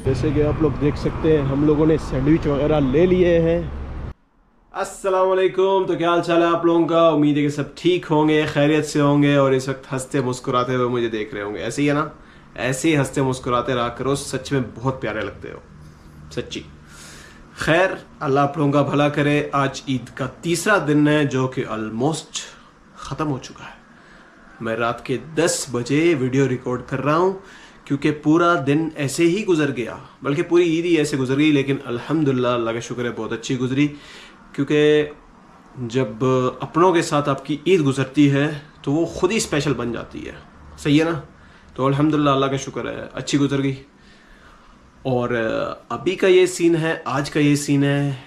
जैसे कि आप लोग देख सकते हैं हम लोगों ने सैंडविच वगैरह ले लिए हैं। अस्सलाम वालेकुम। तो क्या हाल चाल है आप लोगों का? उम्मीद है कि सब ठीक होंगे, खैरियत से होंगे और इस वक्त हंसते मुस्कुराते हुए मुझे देख रहे होंगे। ऐसे ही है ना, ऐसे ही हंसते मुस्कुराते रहा करो, सच में बहुत प्यारे लगते हो, सच्ची। खैर, अल्लाह आप लोगों का भला करे। आज ईद का तीसरा दिन है जो कि ऑलमोस्ट ख़त्म हो चुका है। मैं रात के 10 बजे वीडियो रिकॉर्ड कर रहा हूँ क्योंकि पूरा दिन ऐसे ही गुजर गया, बल्कि पूरी ईद ही ऐसे गुजर गई। लेकिन अल्हम्दुलिल्लाह, अल्लाह का शुक्र है, बहुत अच्छी गुजरी। क्योंकि जब अपनों के साथ आपकी ईद गुजरती है तो वो खुद ही स्पेशल बन जाती है, सही है ना? तो अल्हम्दुलिल्लाह, अल्लाह का शुक्र है, अच्छी गुजर गई। और अभी का ये सीन है, आज का ये सीन है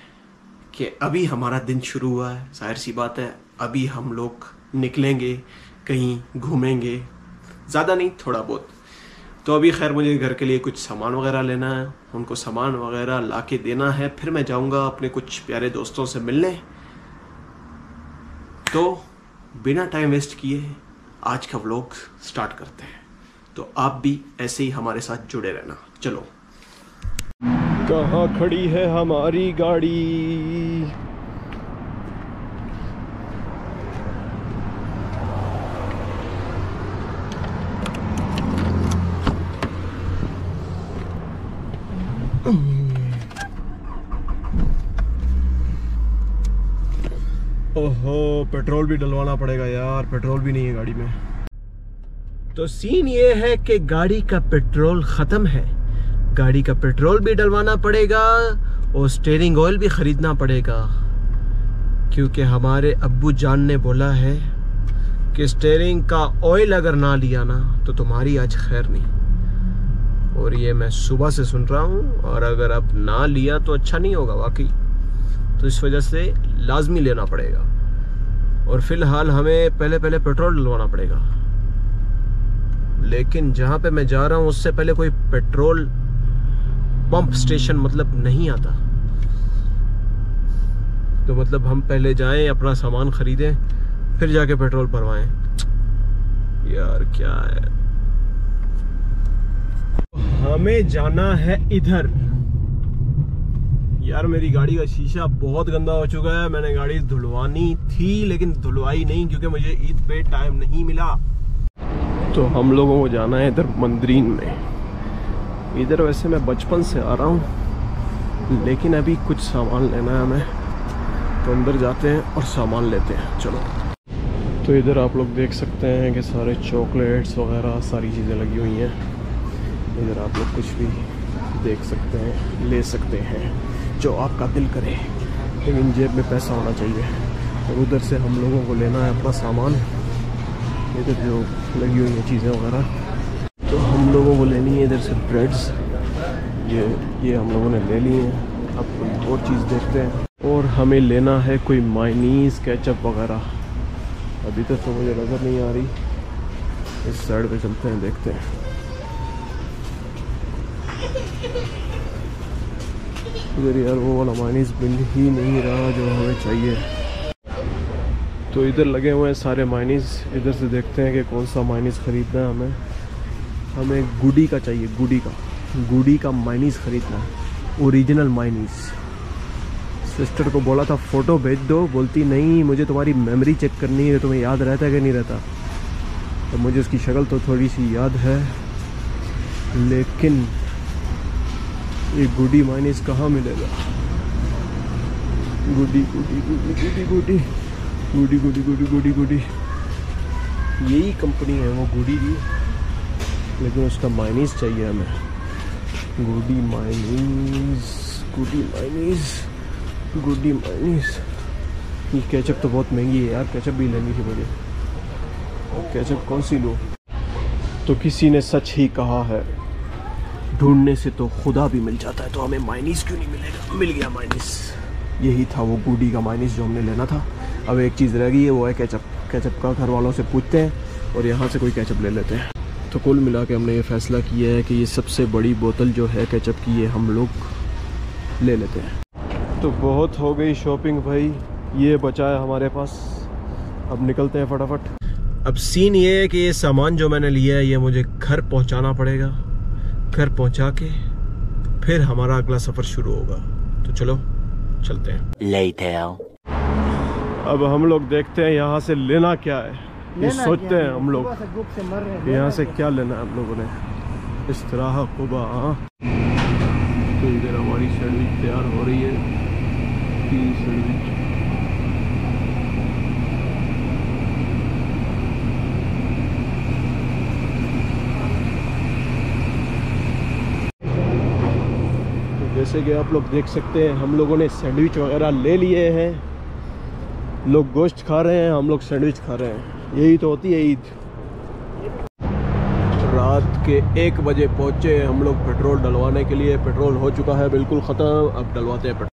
कि अभी हमारा दिन शुरू हुआ है। जाहिर सी बात है, अभी हम लोग निकलेंगे, कहीं घूमेंगे, ज़्यादा नहीं, थोड़ा बहुत। तो अभी खैर मुझे घर के लिए कुछ सामान वगैरह लेना है, उनको सामान वगैरह ला के देना है, फिर मैं जाऊंगा अपने कुछ प्यारे दोस्तों से मिलने। तो बिना टाइम वेस्ट किए आज का व्लॉग स्टार्ट करते हैं। तो आप भी ऐसे ही हमारे साथ जुड़े रहना। चलो। कहाँ खड़ी है हमारी गाड़ी? ओहो, पेट्रोल भी डलवाना पड़ेगा यार, पेट्रोल भी नहीं है गाड़ी में। तो सीन ये है कि गाड़ी का पेट्रोल खत्म है, गाड़ी का पेट्रोल भी डलवाना पड़ेगा और स्टीयरिंग ऑयल भी खरीदना पड़ेगा, क्योंकि हमारे अब्बू जान ने बोला है कि स्टीयरिंग का ऑयल अगर ना लिया ना तो तुम्हारी आज खैर नहीं। और ये मैं सुबह से सुन रहा हूँ, और अगर अब ना लिया तो अच्छा नहीं होगा वाकई। तो इस वजह से लाजमी लेना पड़ेगा। और फिलहाल हमें पहले पेट्रोल डलवाना पड़ेगा, लेकिन जहाँ पे मैं जा रहा हूँ उससे पहले कोई पेट्रोल पंप स्टेशन मतलब नहीं आता। तो मतलब हम पहले जाएं, अपना सामान खरीदें, फिर जाके पेट्रोल भरवाएं। यार क्या है, हमें जाना है इधर। यार मेरी गाड़ी का शीशा बहुत गंदा हो चुका है। मैंने गाड़ी धुलवानी थी लेकिन धुलवाई नहीं क्योंकि मुझे ईद पे टाइम नहीं मिला। तो हम लोगों को जाना है इधर मंदरीन में। इधर वैसे मैं बचपन से आ रहा हूँ, लेकिन अभी कुछ सामान लेना है हमें, तो अंदर जाते हैं और सामान लेते हैं। चलो। तो इधर आप लोग देख सकते हैं कि सारे चॉकलेट्स वगैरह सारी चीज़ें लगी हुई हैं। इधर आप लोग कुछ भी देख सकते हैं, ले सकते हैं जो आपका दिल करे, लेकिन जेब में पैसा होना चाहिए। और उधर से हम लोगों को लेना है अपना सामान, इधर जो लगी हुई हैं चीज़ें वगैरह। तो हम लोगों को लेनी है इधर से ब्रेड्स, ये हम लोगों ने ले ली हैं। अब कोई और चीज़ देखते हैं। और हमें लेना है कोई मायनीज़, केचप वगैरह। अभी तक तो मुझे नज़र नहीं आ रही। इस साइड पे चलते हैं, देखते हैं। इधर यार वो वाला मायनीज़ मिल ही नहीं रहा जो हमें चाहिए। तो इधर लगे हुए हैं सारे मायनीज़। इधर से देखते हैं कि कौन सा मायनीज़ ख़रीदना है हमें। हमें गुडी का चाहिए, गुडी का मायनीज़ ख़रीदना है, ओरिजिनल मायनीज़। सिस्टर को बोला था फ़ोटो भेज दो, बोलती नहीं मुझे तुम्हारी मेमोरी चेक करनी है, तुम्हें याद रहता है कि नहीं रहता। तो मुझे उसकी शक्ल तो थोड़ी सी याद है, लेकिन ये गुडी मायनीज़ कहाँ मिलेगा? गुडी यही कंपनी है वो गुडी की, लेकिन उसका मायनीज़ चाहिए हमें। गुडी मायनीज़। ये केचप तो बहुत महंगी है यार, केचप भी लेनी थी मुझे। और केचप कौन सी लूँ? तो किसी ने सच ही कहा है, ढूंढने से तो खुदा भी मिल जाता है। तो हमें मायनीज़ क्यों नहीं मिलेगा? मिल गया मायनीज़। यही था वो गुडी का मायनीज़ जो हमने लेना था। अब एक चीज़ रह गई है, वो है केचप। केचप का घर वालों से पूछते हैं और यहाँ से कोई केचप ले लेते हैं। तो कुल मिला के हमने ये फ़ैसला किया है कि ये सबसे बड़ी बोतल जो है केचप की, ये हम लोग ले लेते हैं। तो बहुत हो गई शॉपिंग भाई, ये बचा है हमारे पास। अब निकलते हैं फटाफट। अब सीन ये है कि ये सामान जो मैंने लिया है ये मुझे घर पहुंचाना पड़ेगा। घर पहुंचा के फिर हमारा अगला सफर शुरू होगा। तो चलो चलते हैं। Later. अब हम लोग देखते हैं यहाँ से लेना क्या है। ये सोचते हैं हम लोग यहाँ से क्या लेना है हम लोगों ने। इस तरह कुबा तो इधर हमारी सैंडविच तैयार हो रही है। तीन सैंडविच जैसे कि आप लोग देख सकते हैं हम लोगों ने सैंडविच वगैरह ले लिए हैं। लोग गोश्त खा रहे हैं, हम लोग सैंडविच खा रहे हैं। यही तो होती है ईद। रात के 1 बजे पहुंचे हम लोग पेट्रोल डलवाने के लिए। पेट्रोल हो चुका है बिल्कुल ख़त्म। अब डलवाते हैं पेट्रोल।